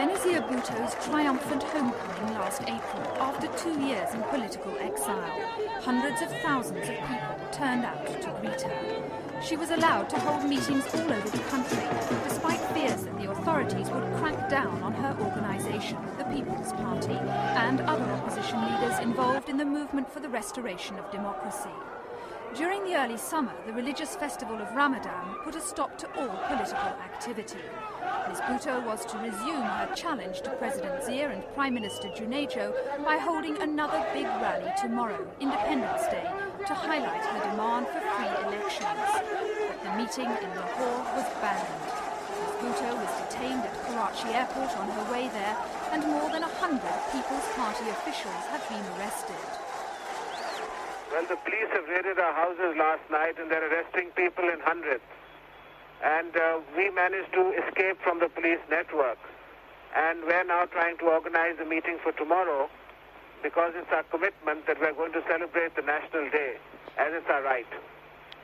Benazir Bhutto's triumphant homecoming last April after 2 years in political exile. Hundreds of thousands of people turned out to greet her. She was allowed to hold meetings all over the country, despite fears that the authorities would crack down on her organisation, the People's Party, and other opposition leaders involved in the movement for the restoration of democracy. During the early summer, the religious festival of Ramadan put a stop to all political activity. Ms. Bhutto was to resume her challenge to President Zia and Prime Minister Junejo by holding another big rally tomorrow, Independence Day, to highlight her demand for free elections. But the meeting in Lahore was banned. Ms. Bhutto was detained at Karachi airport on her way there, and more than 100 People's Party officials have been arrested. Well, the police have raided our houses last night and they're arresting people in hundreds. And we managed to escape from the police network. And we're now trying to organize a meeting for tomorrow because it's our commitment that we're going to celebrate the National Day, as it's our right.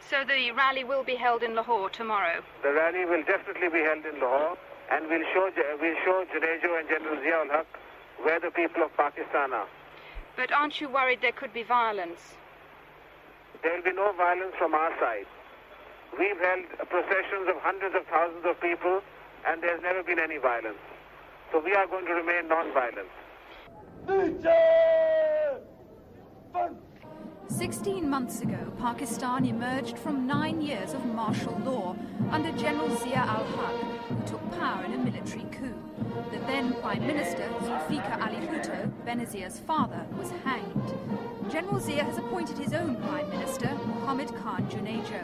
So the rally will be held in Lahore tomorrow? The rally will definitely be held in Lahore, and we'll show Junejo and General Zia-ul-Haq where the people of Pakistan are. But aren't you worried there could be violence? There will be no violence from our side. We've held processions of hundreds of thousands of people, and there's never been any violence. So we are going to remain non-violent. 16 months ago, Pakistan emerged from 9 years of martial law under General Zia-ul-Haq, who took power in a military coup. The then Prime Minister, Zulfikar Ali Bhutto, Benazir's father, was hanged. General Zia has appointed his own Prime Minister, Mohammad Khan Junejo.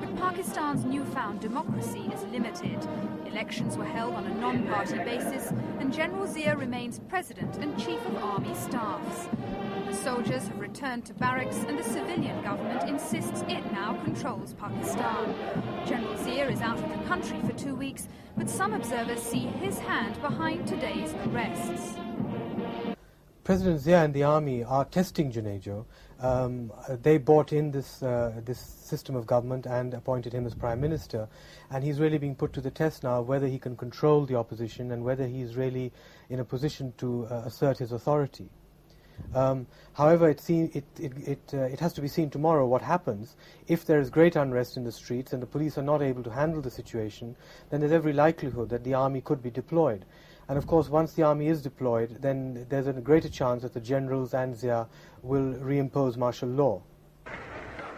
But Pakistan's newfound democracy is limited. Elections were held on a non-party basis, and General Zia remains President and Chief of Army Staffs. The soldiers have returned to barracks, and the civilian government insists it now controls Pakistan. General Zia is out of the country for 2 weeks, but some observers see his hand behind today's arrests. President Zia and the army are testing Junejo. They bought in this system of government and appointed him as Prime Minister, and he's really being put to the test now whether he can control the opposition and whether he's really in a position to assert his authority. However, it has to be seen tomorrow what happens. If there is great unrest in the streets and the police are not able to handle the situation, then there's every likelihood that the army could be deployed. And of course, once the army is deployed, then there's a greater chance that the generals and Zia will reimpose martial law.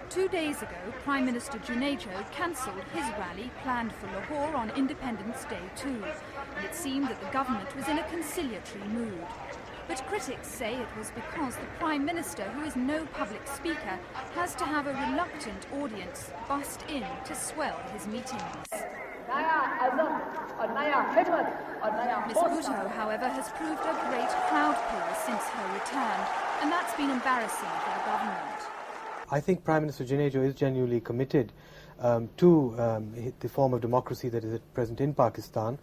2 days ago, Prime Minister Junejo cancelled his rally planned for Lahore on Independence Day too, and it seemed that the government was in a conciliatory mood. But critics say it was because the Prime Minister, who is no public speaker, has to have a reluctant audience bust in to swell his meetings. Ms. Bhutto, however, has proved a great crowd puller since her return, and that's been embarrassing for the government. I think Prime Minister Junejo is genuinely committed to the form of democracy that is at present in Pakistan.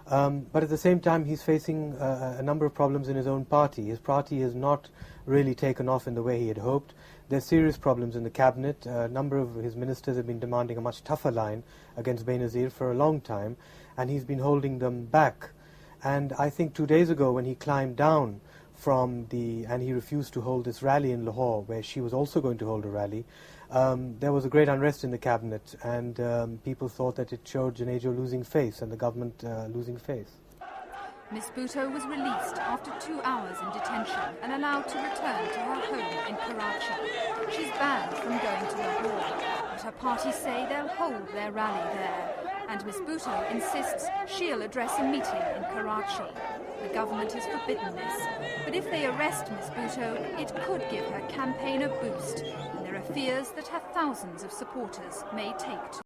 But at the same time, he's facing a number of problems in his own party. His party has not really taken off in the way he had hoped. There's serious problems in the cabinet. A number of his ministers have been demanding a much tougher line against Benazir for a long time, and he's been holding them back. And I think 2 days ago, when he climbed down and he refused to hold this rally in Lahore, where she was also going to hold a rally, there was a great unrest in the cabinet, and people thought that it showed Junejo losing face and the government losing face. Ms. Bhutto was released after 2 hours in detention and allowed to return to her home in Karachi. She's banned from going to Lahore, but her party say they'll hold their rally there. And Ms. Bhutto insists she'll address a meeting in Karachi. The government has forbidden this, but if they arrest Ms. Bhutto, it could give her campaign a boost, and there are fears that her thousands of supporters may take to